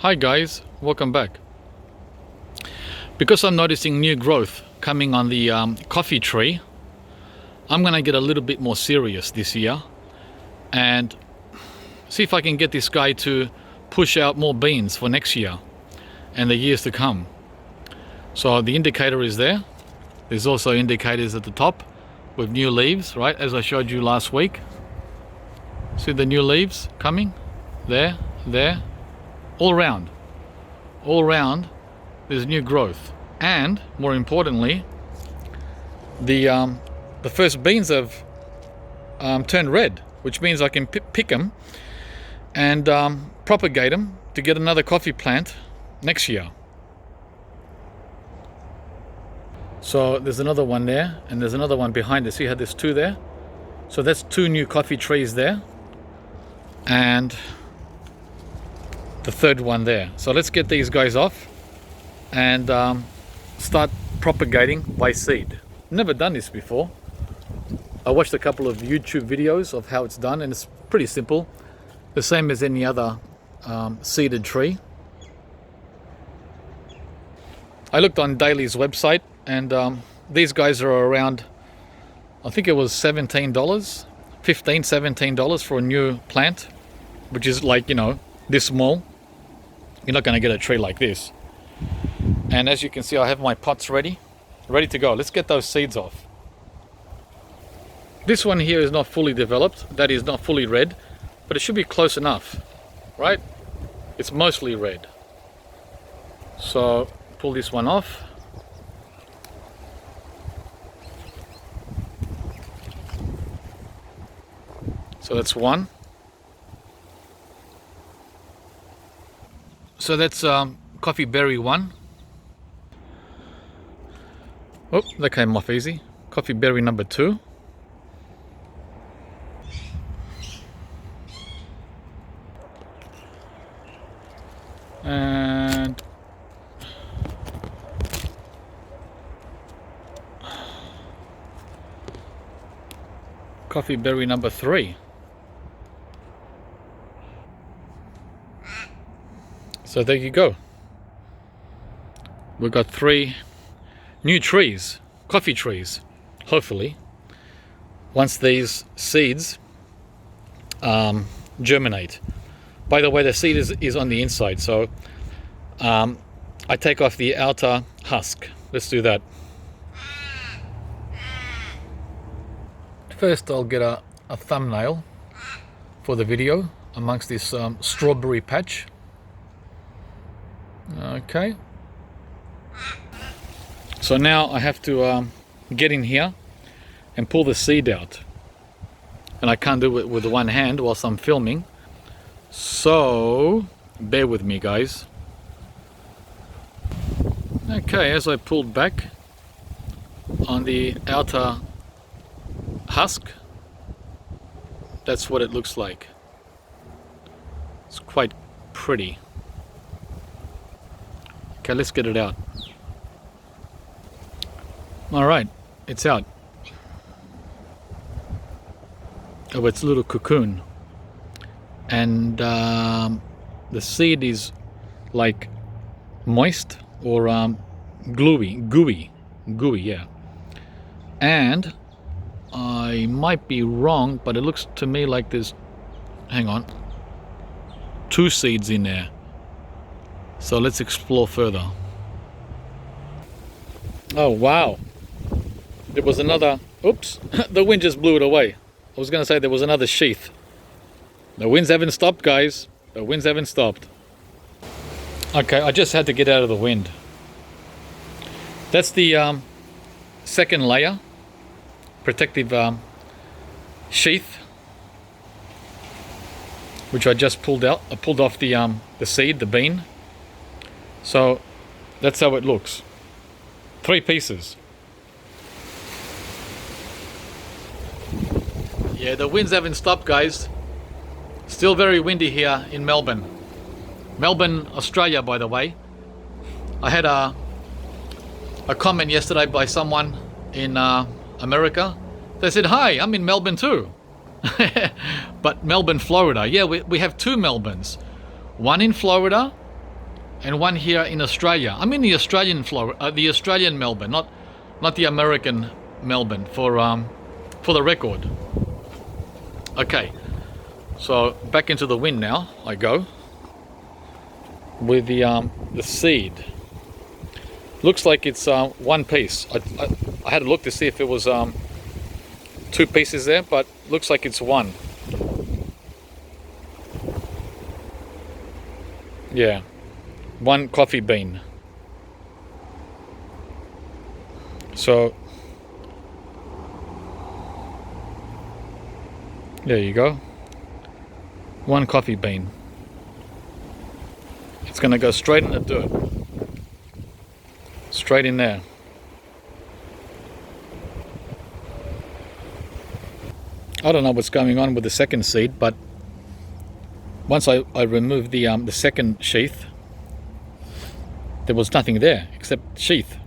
Hi guys, welcome back. Because I'm noticing new growth coming on the coffee tree, I'm gonna get a little bit more serious this year and see if I can get this guy to push out more beans for next year and the years to come. So the indicator is there. There's also indicators at the top with new leaves, right, as I showed you last week. See the new leaves coming? There, all round there's new growth, and more importantly, the first beans have turned red, which means I can pick them and propagate them to get another coffee plant next year. So there's another one there, and there's another one behind it. See how there's two there? So that's two new coffee trees there, and the third one there. So let's get these guys off and start propagating by seed. Never done this before. I watched a couple of YouTube videos of how it's done, and it's pretty simple, the same as any other seeded tree. I looked on Daly's website, and these guys are around, I think it was $17, $17 for a new plant, which is like, you know, this small. You're not going to get a tree like this. And as you can see, I have my pots ready to go. Let's get those seeds off. This one here is not fully developed. That is not fully red, but it should be close enough, right? It's mostly red. So pull this one off. So that's one. So that's coffee berry one. Oh, that came off easy. Coffee berry number two. And coffee berry number three. So there you go. We've got three new trees, coffee trees, hopefully, once these seeds germinate. By the way, the seed is on the inside, so I take off the outer husk. Let's do that. First, I'll get a thumbnail for the video amongst this strawberry patch. Okay. So now I have to get in here and pull the seed out. And I can't do it with one hand whilst I'm filming. So bear with me, guys. Okay, as I pulled back on the outer husk, that's what it looks like. It's quite pretty. Okay, let's get it out. All right, it's out. Oh, it's a little cocoon. And the seed is like moist or gooey, yeah. And I might be wrong, but it looks to me like there's, hang on, two seeds in there. So let's explore further. Oh wow, there was another, oops, the wind just blew it away. I was gonna say there was another sheath. The winds haven't stopped, guys. The winds haven't stopped. Okay, I just had to get out of the wind. That's the second layer, protective sheath, which I just pulled out. I pulled off the seed, the bean. So that's how it looks. 3 pieces. Yeah, the winds haven't stopped, guys. Still very windy here in Melbourne. Melbourne, Australia, by the way. I had a comment yesterday by someone in America. They said, hi, I'm in Melbourne too. But Melbourne, Florida. Yeah, we have 2 Melbournes. One in Florida and one here in Australia. I'm in the Australian the Australian Melbourne, not the American Melbourne, for the record. Okay, so back into the wind now I go with the seed. Looks like it's one piece. I had to look to see if it was two pieces there, but looks like it's one. Yeah, one coffee bean. So there you go, one coffee bean. It's gonna go straight in the dirt, straight in there. I don't know what's going on with the second seed, but once I removed the second sheath, there was nothing there except sheath,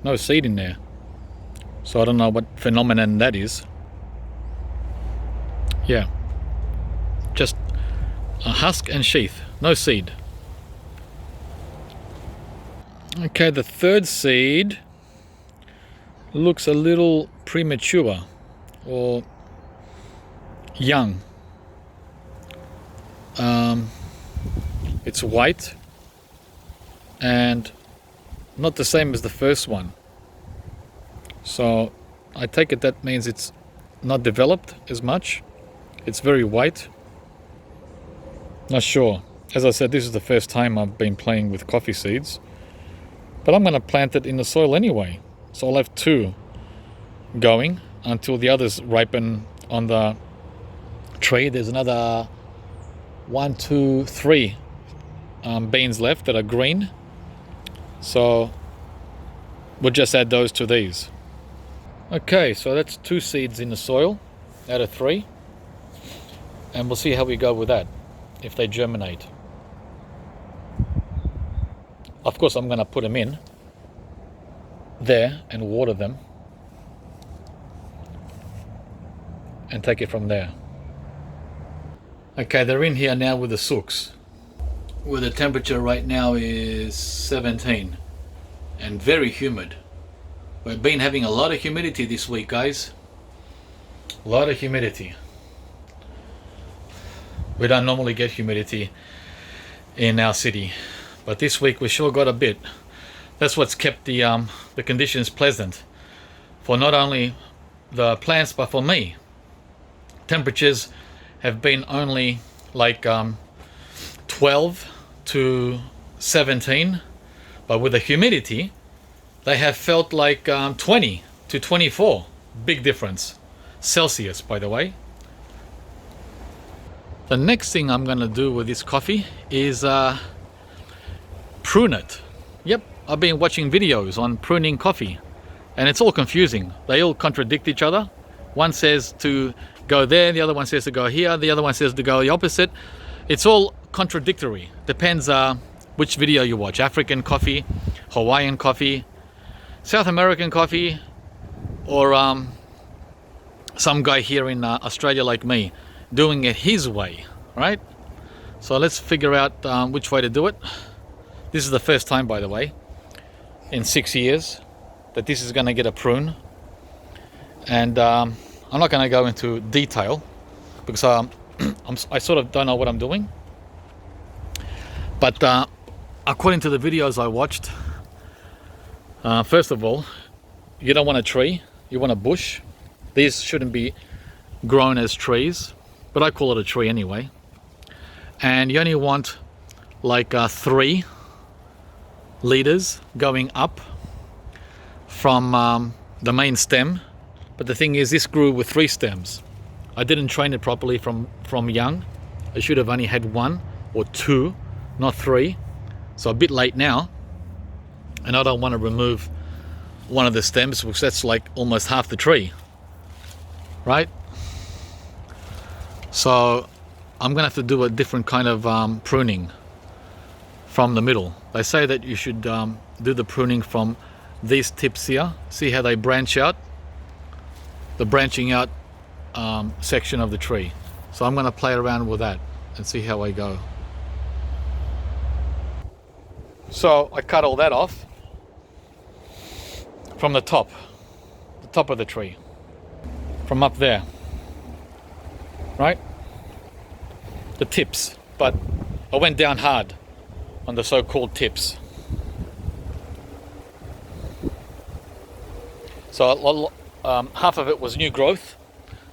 no seed in there. So I don't know what phenomenon that is. Yeah, just a husk and sheath, no seed. Okay, the third seed looks a little premature or young. It's white and not the same as the first one. So I take it that means it's not developed as much. It's very white. Not sure. As I said, this is the first time I've been playing with coffee seeds. But I'm going to plant it in the soil anyway. So I'll have two going until the others ripen on the tree. There's another 1, 2, 3 beans left that are green. So we'll just add those to these. Okay, so that's 2 seeds in the soil out of 3. And we'll see how we go with that, if they germinate. Of course, I'm going to put them in there and water them and take it from there. Okay, they're in here now with the sooks, where the temperature right now is 17 and very humid. We've been having a lot of humidity this week, guys. A lot of humidity. We don't normally get humidity in our city, but this week we sure got a bit. That's what's kept the conditions pleasant for not only the plants but for me. Temperatures have been only like 12 to 17, but with the humidity they have felt like 20 to 24. Big difference. Celsius, by the way. The next thing I'm going to do with this coffee is prune it. Yep, I've been watching videos on pruning coffee and it's all confusing. They all contradict each other. One says to go there, the other one says to go here, the other one says to go the opposite. It's all contradictory. Depends which video you watch. African coffee, Hawaiian coffee, South American coffee, or some guy here in Australia like me doing it his way, right? So let's figure out which way to do it. This is the first time, by the way, in 6 years that this is going to get a prune. And I'm not going to go into detail because I sort of don't know what I'm doing. But according to the videos I watched, first of all, you don't want a tree, you want a bush. These shouldn't be grown as trees, but I call it a tree anyway. And you only want like 3 leaders going up from the main stem. But the thing is, this grew with 3 stems. I didn't train it properly from young. I should have only had 1 or 2, not 3. So a bit late now. And I don't want to remove one of the stems because that's like almost half the tree, right? So I'm gonna have to do a different kind of pruning from the middle. They say that you should do the pruning from these tips here. See how they branch out? The branching out section of the tree. So I'm gonna play around with that and see how I go. So I cut all that off from the top of the tree, from up there, right? The tips, but I went down hard on the so-called tips. So half of it was new growth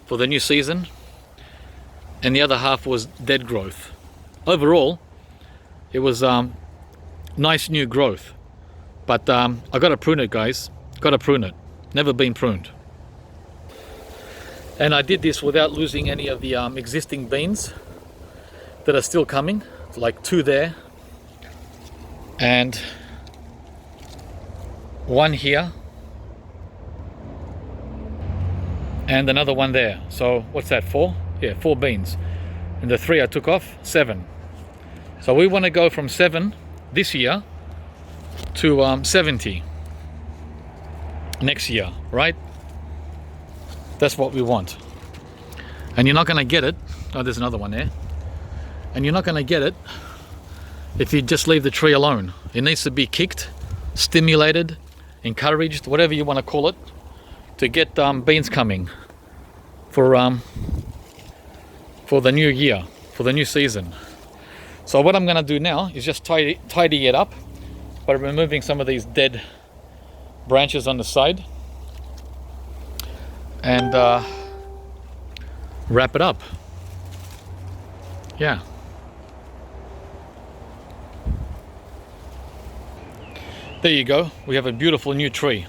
for the new season, and the other half was dead growth. Overall, it was nice new growth, but I gotta prune it, guys. Gotta prune it. Never been pruned. And I did this without losing any of the existing beans that are still coming, like 2 there and 1 here and another 1 there. So what's that, 4? Yeah, 4 beans. And the 3 I took off, 7. So we want to go from 7 this year to 70 next year, right? That's what we want. And you're not going to get it. Oh, there's another one there. And you're not going to get it if you just leave the tree alone. It needs to be kicked, stimulated, encouraged, whatever you want to call it, to get beans coming for the new year, for the new season. So what I'm going to do now is just tidy it up by removing some of these dead branches on the side and wrap it up. Yeah. There you go. We have a beautiful new tree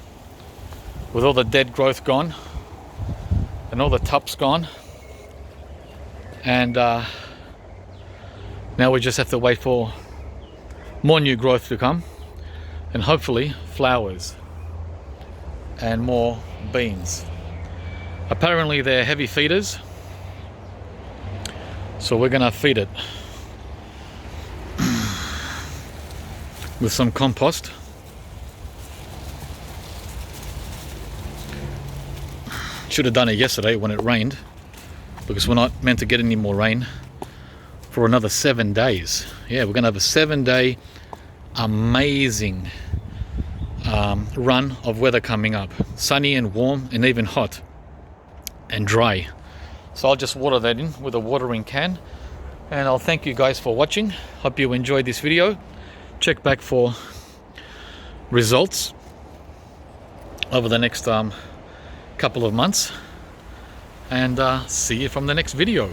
with all the dead growth gone and all the tops gone. And now we just have to wait for more new growth to come and hopefully flowers and more beans. Apparently they're heavy feeders, so we're gonna feed it with some compost. Should have done it yesterday when it rained, because we're not meant to get any more rain for another 7 days. Yeah, we're gonna have a 7-day amazing run of weather coming up. Sunny and warm and even hot and dry. So I'll just water that in with a watering can, and I'll thank you guys for watching. Hope you enjoyed this video. Check back for results over the next couple of months, and see you from the next video.